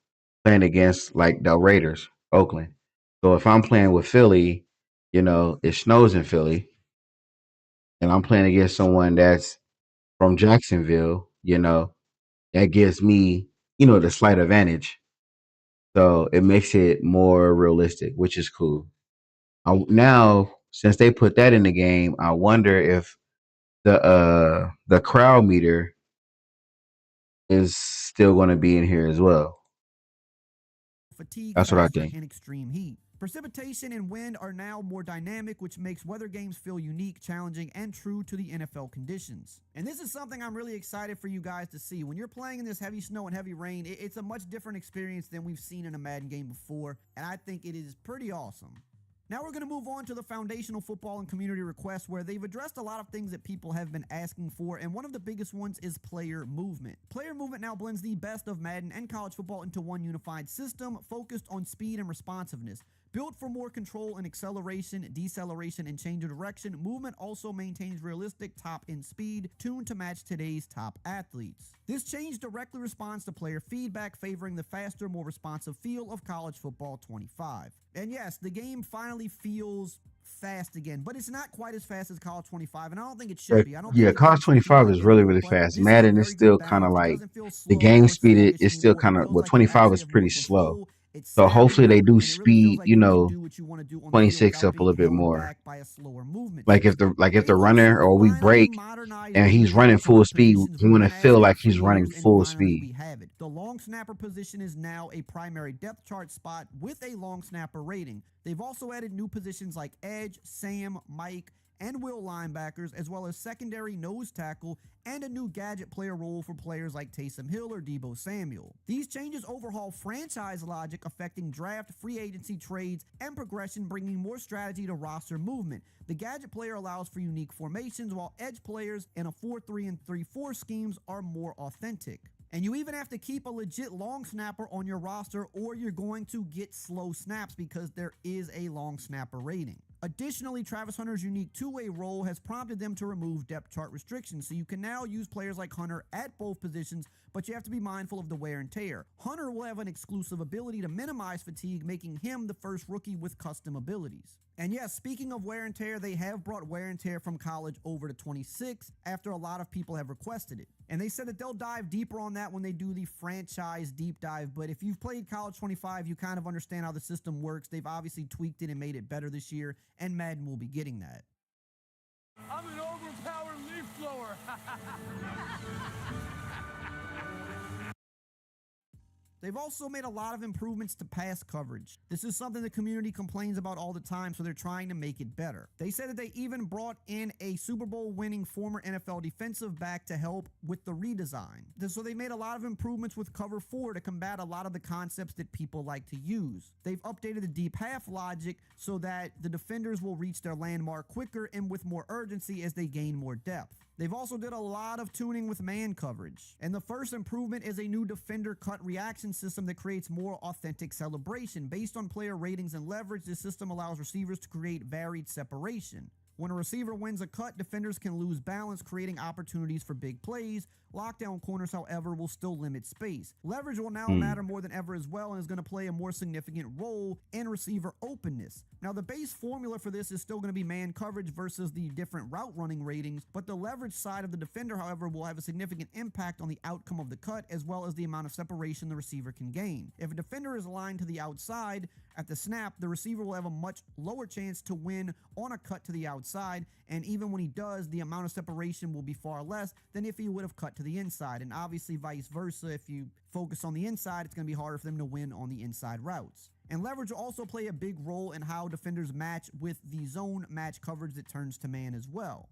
playing against like the Raiders, Oakland. So if I'm playing with Philly, it snows in Philly, and I'm playing against someone that's from Jacksonville, that gives me, the slight advantage. So it makes it more realistic, which is cool. Now, since they put that in the game, I wonder if the crowd meter is still going to be in here as well. fatigue That's what I faster think. in extreme heat. Precipitation and wind are now more dynamic, which makes weather games feel unique, challenging, and true to the NFL conditions. And this is something I'm really excited for you guys to see. When you're playing in this heavy snow and heavy rain, it's a much different experience than we've seen in a Madden game before, and I think it is pretty awesome. Now we're going to move on to the foundational football and community requests, where they've addressed a lot of things that people have been asking for, and one of the biggest ones is player movement. Player movement now blends the best of Madden and college football into one unified system focused on speed and responsiveness. Built for more control and acceleration, deceleration, and change of direction, movement also maintains realistic top-end speed, tuned to match today's top athletes. This change directly responds to player feedback, favoring the faster, more responsive feel of college football 25. And yes, the game finally feels fast again, but it's not quite as fast as college 25, and I don't think it should be. I don't think Yeah, the game college should feel 25 like is that really, anymore, really but fast. this is a Madden is very good still kind of balance. It like doesn't feel the slow game or speed sluggish is still anymore. It kind of, feels well, like you 25 actually is have more pretty slow. control. It's So hopefully snappier, they do and it really feels speed, like you can do what you want to do on the field 26 without up a little being bit held more. back by a slower movement Like system. if the They've runner also or we finally break modernized and the new he's running positions full and speed, positions we we've want been to feel asking like for he's running years, and full finally we speed. have it. The long snapper position is now a primary depth chart spot with a long snapper rating. They've also added new positions like edge, Sam, Mike, and will linebackers, as well as secondary nose tackle and a new gadget player role for players like Taysom Hill or Deebo Samuel. These changes overhaul franchise logic, affecting draft, free agency trades, and progression, bringing more strategy to roster movement. The gadget player allows for unique formations, while edge players in a 4-3 and 3-4 schemes are more authentic. And you even have to keep a legit long snapper on your roster, or you're going to get slow snaps because there is a long snapper rating. Additionally, Travis Hunter's unique two-way role has prompted them to remove depth chart restrictions, so you can now use players like Hunter at both positions, but you have to be mindful of the wear and tear. Hunter will have an exclusive ability to minimize fatigue, making him the first rookie with custom abilities. And yes, speaking of wear and tear, they have brought wear and tear from college over to 26 after a lot of people have requested it. And they said that they'll dive deeper on that when they do the franchise deep dive. But if you've played college 25, you kind of understand how the system works. They've obviously tweaked it and made it better this year, and Madden will be getting that. I'm an overpowered leaf blower. They've also made a lot of improvements to pass coverage. This is something the community complains about all the time, so they're trying to make it better. They said that they even brought in a Super Bowl winning former NFL defensive back to help with the redesign. So they made a lot of improvements with cover 4 to combat a lot of the concepts that people like to use. They've updated the deep half logic so that the defenders will reach their landmark quicker and with more urgency as they gain more depth. They've also did a lot of tuning with man coverage. And the first improvement is a new defender cut reaction system that creates more authentic celebration. Based on player ratings and leverage, this system allows receivers to create varied separation. When a receiver wins a cut, defenders can lose balance, creating opportunities for big plays. Lockdown corners, however, will still limit space. Leverage will now matter more than ever as well and is going to play a more significant role in receiver openness. Now, the base formula for this is still going to be man coverage versus the different route running ratings, but the leverage side of the defender, however, will have a significant impact on the outcome of the cut as well as the amount of separation the receiver can gain. If a defender is aligned to the outside at the snap, the receiver will have a much lower chance to win on a cut to the outside, and even when he does, the amount of separation will be far less than if he would have cut to the inside, and obviously vice versa. If you focus on the inside, it's going to be harder for them to win on the inside routes. And leverage will also play a big role in how defenders match with the zone match coverage that turns to man as well.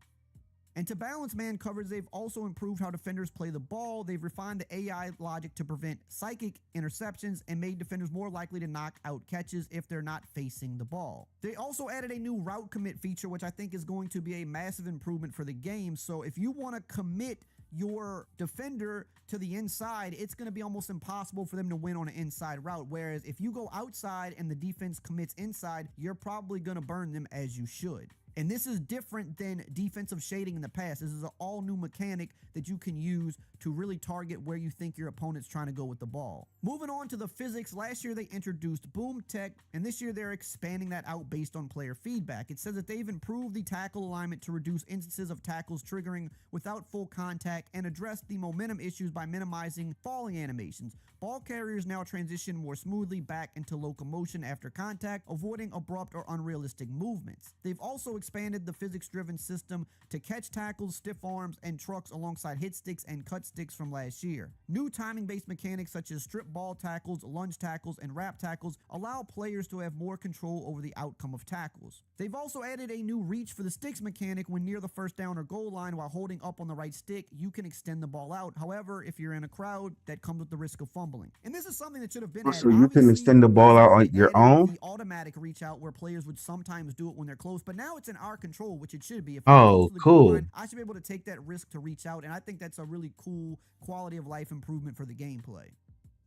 And to balance man coverage, they've also improved how defenders play the ball. They've refined the AI logic to prevent psychic interceptions and made defenders more likely to knock out catches if they're not facing the ball. They also added a new route commit feature, which I think is going to be a massive improvement for the game. So if you want to commit your defender to the inside, it's going to be almost impossible for them to win on an inside route. Whereas if you go outside and the defense commits inside, you're probably going to burn them as you should. And this is different than defensive shading in the past. This is an all new mechanic that you can use to really target where you think your opponent's trying to go with the ball. Moving on to the physics, last year they introduced Boom Tech, and this year they're expanding that out based on player feedback. It says that they've improved the tackle alignment to reduce instances of tackles triggering without full contact and address the momentum issues by minimizing falling animations. Ball carriers now transition more smoothly back into locomotion after contact, avoiding abrupt or unrealistic movements. They've also expanded the physics-driven system to catch tackles, stiff arms, and trucks alongside hit sticks and cut sticks from last year. New timing-based mechanics such as strip ball tackles, lunge tackles, and wrap tackles allow players to have more control over the outcome of tackles. They've also added a new reach for the sticks mechanic. When near the first down or goal line while holding up on the right stick, you can extend the ball out. However, if you're in a crowd, that comes with the risk of fumbling. And this is something that should have been So you can extend the ball out on your own? The automatic reach out where players would sometimes do it when they're close, but now it's in our control, which it should be. If I'm close to the goal line, I should be able to take that risk to reach out, and I think that's a really cool quality of life improvement for the gameplay.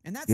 And that's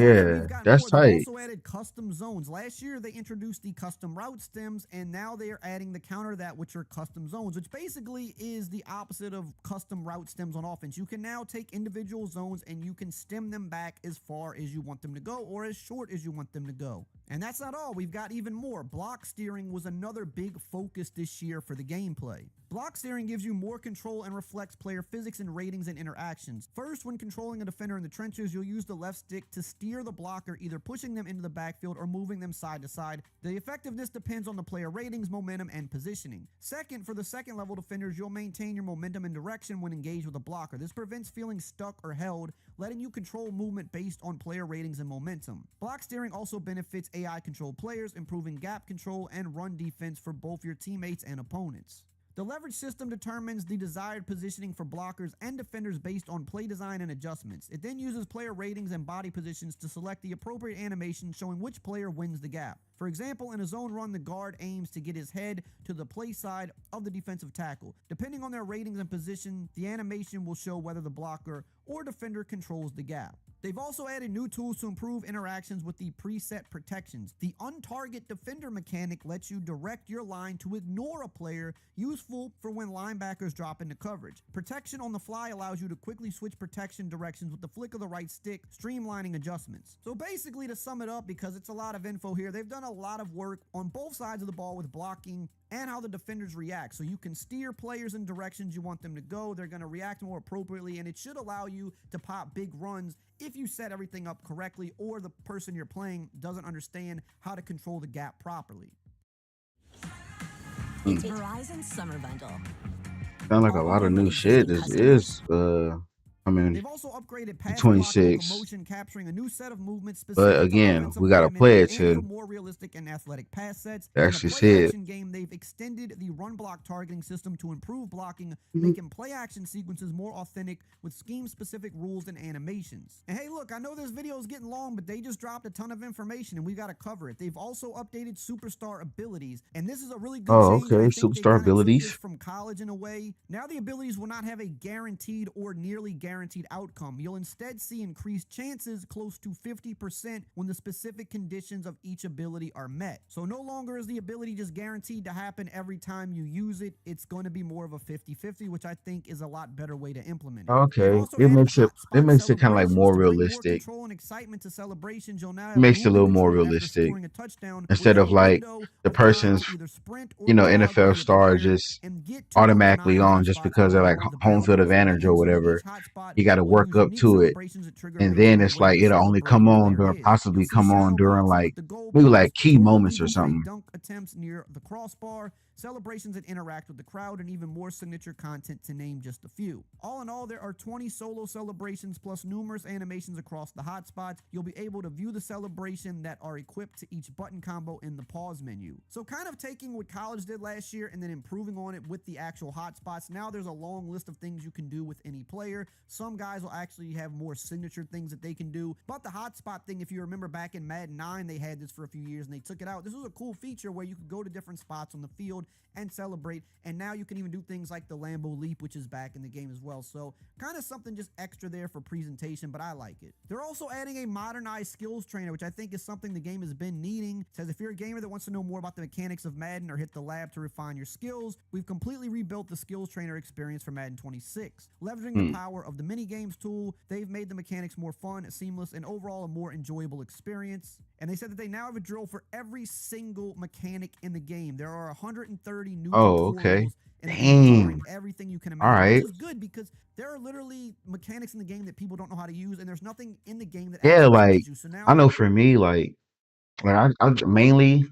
that's tight. They also added custom zones. Last year, they introduced the custom route stems, and now they are adding the counter to that, which are custom zones, which basically is the opposite of custom route stems on offense. You can now take individual zones and you can stem them back as far as you want them to go or as short as you want them to go. And that's not all. We've got even more. Block steering was another big focus this year for the gameplay. Block steering gives you more control and reflects player physics and ratings and interactions. First, when controlling a defender in the trenches, you'll use the left stick to steer the blocker, either pushing them into the backfield or moving them side to side. The effectiveness depends on the player ratings, momentum, and positioning. Second, for the second level defenders, you'll maintain your momentum and direction when engaged with a blocker. This prevents feeling stuck or held, letting you control movement based on player ratings and momentum. Block steering also benefits AI controlled players, improving gap control and run defense for both your teammates and opponents. The leverage system determines the desired positioning for blockers and defenders based on play design and adjustments. It then uses player ratings and body positions to select the appropriate animation showing which player wins the gap. For example, in a zone run, the guard aims to get his head to the play side of the defensive tackle. Depending on their ratings and position, the animation will show whether the blocker or defender controls the gap. They've also added new tools to improve interactions with the preset protections. The untarget defender mechanic lets you direct your line to ignore a player, useful for when linebackers drop into coverage. Protection on the fly allows you to quickly switch protection directions with the flick of the right stick, streamlining adjustments. So basically, to sum it up, because it's a lot of info here, they've done a lot of work on both sides of the ball with blocking and how the defenders react. So you can steer players in directions you want them to go. They're going to react more appropriately, and it should allow you to pop big runs if you set everything up correctly or the person you're playing doesn't understand how to control the gap properly. It's Verizon Summer Bundle. Sound like a lot of new shit. This is They've also upgraded pass 26. motion, capturing a new set of movements But again, we gotta play it to more realistic and athletic pass sets. actually in the see play it. action game, they've extended the run block targeting system to improve blocking, making play action sequences more authentic with scheme-specific rules and animations. And hey, look, I know this video is getting long, but they just dropped a ton of information and we got to cover it. They've also updated superstar abilities, and this is a really good change. Okay, I think superstar they kinda took abilities this from college in a way. Now the abilities will not have a guaranteed or nearly guaranteed guaranteed outcome. You'll instead see increased chances close to 50% when the specific conditions of each ability are met. So no longer is the ability just guaranteed to happen every time you use it. It's going to be more of a 50-50, which I think is a lot better way to implement it. They've Okay, also added it hotspot makes it kind of like celebrations more to bring more realistic. control and excitement to celebrations. You'll now It have makes it a movement little more control after realistic scoring a touchdown, where instead you have of a like window the of time person's, to either sprint or jog with NFL the star player just and get to those automatically denied on just hotspots because they're like along the home field boundaries. advantage or Eventually, each whatever. hotspot You got to will work use up unique to it, celebrations that trigger and ability then and it's way like to it'll only celebrate. come And on there it during is. You'll possibly see come on shadow during boxing like with the goal maybe post, like key twirling moments or boomerang something. dunk attempts near the crossbar, celebrations that interact with the crowd, and even more signature content, to name just a few. All in all, there are 20 solo celebrations plus numerous animations across the hotspots. You'll be able to view the celebration that are equipped to each button combo in the pause menu. So kind of taking what college did last year and then improving on it with the actual hotspots. Now there's a long list of things you can do with any player. Some guys will actually have more signature things that they can do. But the hotspot thing, if you remember back in Madden 9, they had this for a few years and they took it out. This was a cool feature where you could go to different spots on the field and celebrate. And now you can even do things like the Lambeau Leap, which is back in the game as well. So kind of something just extra there for presentation, but I like it. They're also adding a modernized skills trainer, which I think is something the game has been needing. It says if you're a gamer that wants to know more about the mechanics of Madden or hit the lab to refine your skills, we've completely rebuilt the skills trainer experience for Madden 26. Leveraging the power of the mini games tool, they've made the mechanics more fun, seamless, and overall a more enjoyable experience. And they said that they now have a drill for every single mechanic in the game. There are 130 new Oh, okay. tutorials in the game covering Dang. everything you can All imagine, right. which is good because there are literally mechanics in the game that people don't know how to use, and there's nothing in the game that Yeah, actually like teaches you. So now I know for me, I mainly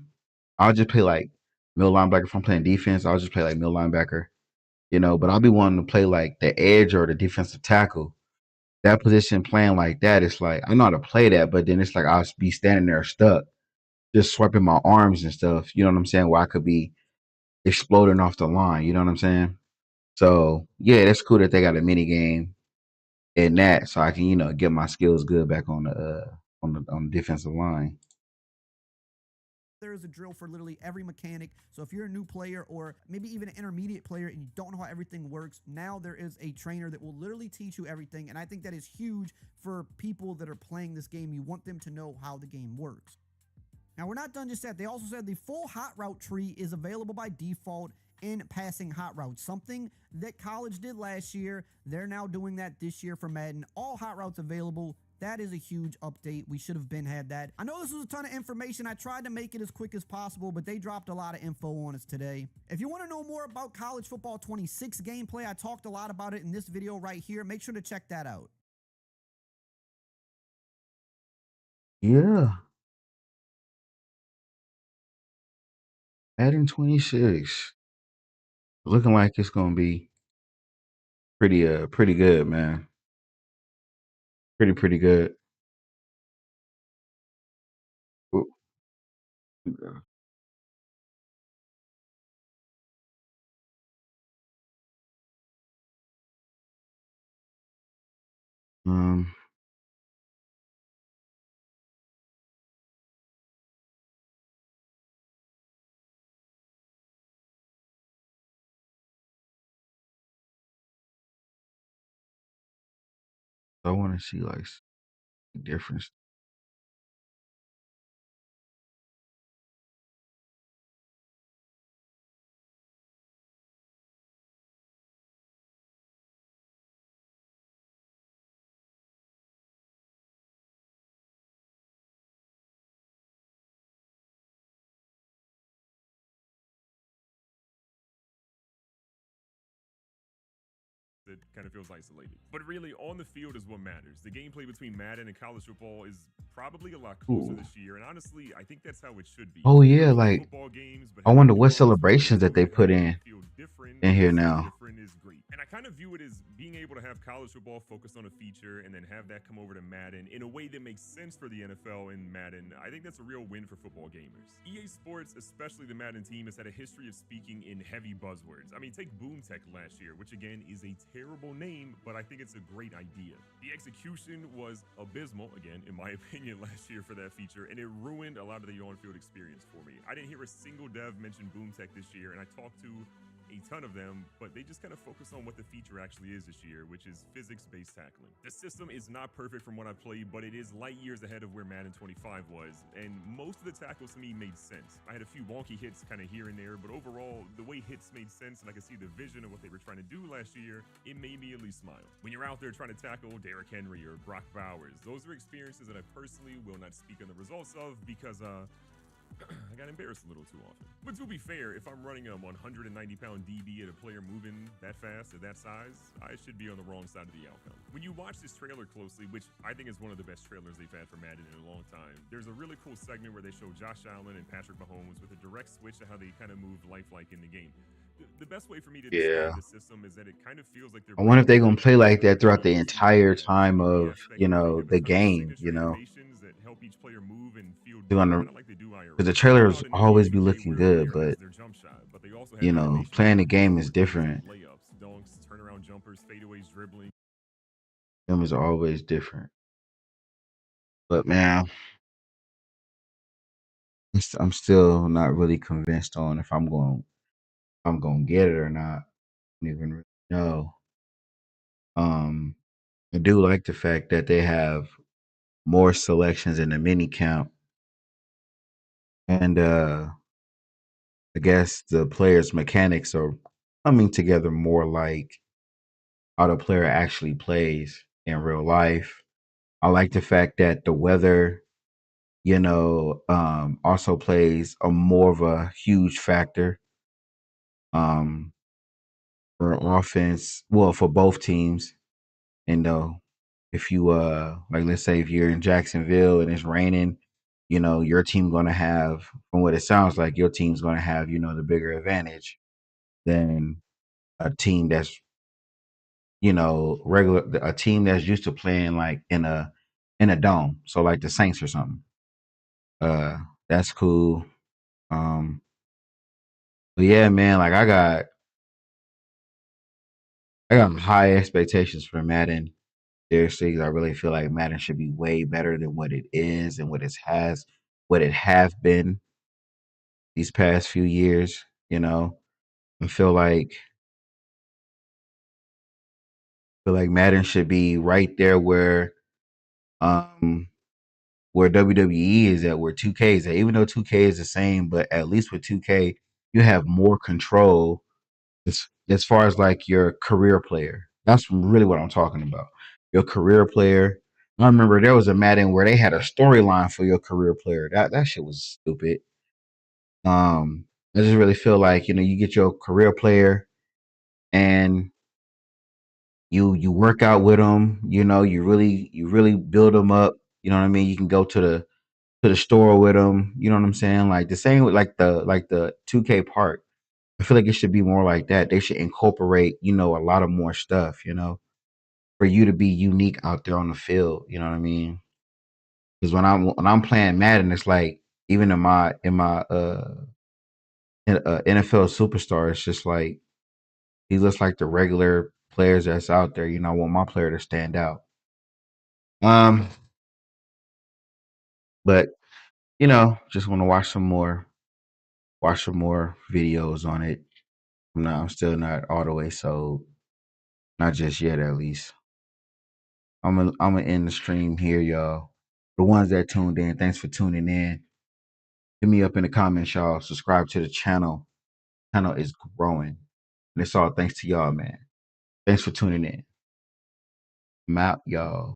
I'll just play like middle linebacker. If I'm playing defense, I'll just play like middle linebacker. But I'll be wanting to play like the edge or the defensive tackle. That position playing like that, it's like I know how to play that, but then it's like I'll be standing there stuck, just swiping my arms and stuff. You know what I'm saying? Where I could be exploding off the line. You know what I'm saying? So yeah, that's cool that they got a mini game in that, so I can get my skills good back on the defensive line. there is a drill for literally every mechanic. So if you're a new player or maybe even an intermediate player and you don't know how everything works, now there is a trainer that will literally teach you everything. And I think that is huge for people that are playing this game. You want them to know how the game works. Now, we're not done just yet. They also said the full hot route tree is available by default in passing hot routes, something that college did last year. They're now doing that this year for Madden. All hot routes available. That is a huge update. We should have had that. I know this was a ton of information. I tried to make it as quick as possible, but they dropped a lot of info on us today. If you want to know more about College Football 26 gameplay, I talked a lot about it in this video right here. Make sure to check that out. Yeah, Madden 26 looking like it's gonna be pretty good, man. Pretty good. Ooh, yeah. Um, I want to see like difference. It kind of feels isolated. But really, on the field is what matters. The gameplay between Madden and college football is probably a lot closer Ooh. this year, and honestly, I think that's how it should be. Oh yeah, They're both like football games, but I having wonder what nuanced ways celebrations that to they it put helps them in feel different here and feel now. different is great. And I kind of view it as being able to have college football focused on a feature and then have that come over to Madden in a way that makes sense for the NFL in Madden. I think that's a real win for football gamers. EA Sports, especially the Madden team, has had a history of speaking in heavy buzzwords. I mean, take BoomTech last year, which again is a terrible name, but I think it's a great idea. The execution was abysmal, again, in my opinion, last year for that feature, and it ruined a lot of the on-field experience for me. I didn't hear a single dev mention BoomTech this year, and I talked to a ton of them, but they just kind of focus on what the feature actually is this year, which is physics-based tackling. The system is not perfect from what I've played, but it is light years ahead of where Madden 25 was, and most of the tackles to me made sense. I had a few wonky hits kind of here and there, but overall, the way hits made sense, and I could see the vision of what they were trying to do last year, it made me at least smile. When you're out there trying to tackle Derrick Henry or Brock Bowers, those are experiences that I personally will not speak on the results of because, I got embarrassed a little too often. But to be fair, if I'm running a 190-pound DB at a player moving that fast at that size, I should be on the wrong side of the outcome. When you watch this trailer closely, which I think is one of the best trailers they've had for Madden in a long time, there's a really cool segment where they show Josh Allen and Patrick Mahomes with a direct switch to how they kind of move lifelike in the game. The best way for me to Yeah. describe the system is that it kind of feels like they're I wonder if they're bringing gonna back play like that the throughout the fantasy entire pads time in the of, aspect where they have a the ton of game, signature animations that help each player move and feel They're different, gonna, kind of like they do IRL. because the Think trailers about an NBA always be 2K looking where a good, player has but their jump shot, but they also have animations playing the that game is support things like different. layups, dunks, turnaround jumpers, fadeaways, dribbling. Them is always different. But man, I'm still not really convinced on if I'm going to get it or not. I don't even really know. I do like the fact that they have more selections in the mini camp, and I guess the players' mechanics are coming together more like how the player actually plays in real life. I like the fact that the weather, also plays a more of a huge factor um, for offense. Well, for both teams. And if you like, let's say if you're in Jacksonville and it's raining, your team gonna have, from what it sounds like, your team's gonna have, the bigger advantage than a team that's, a team that's used to playing like in a dome. So like the Saints or something. Uh that's cool. But yeah, man, like I got high expectations for Madden. Seriously, 'cause I really feel like Madden should be way better than what it is and what it have been these past few years. I feel like Madden should be right there um where WWE is at, where 2K is at. Even though 2K is the same, but at least with 2K, you have more control as far as like your career player. That's really what I'm talking about. Your career player. I remember there was a Madden where they had a storyline for your career player. That shit was stupid. I just really feel like, you get your career player and you work out with them. You really build them up. You know what I mean? You can go to the store with them. You know what I'm saying? Like the same with like the 2K part. I feel like it should be more like that. They should incorporate, a lot of more stuff, for you to be unique out there on the field. You know what I mean? Because when I'm playing Madden, it's like even in my NFL superstar, it's just like he looks like the regular players that's out there. I want my player to stand out. Um, but just want to watch some more videos on it. I'm still not all the way sold, not just yet, at least. I'm gonna end the stream here, y'all. The ones that tuned in, thanks for tuning in. Hit me up in the comments, y'all. Subscribe to the channel. Channel is growing, and it's all thanks to y'all, man. Thanks for tuning in. I'm out, y'all.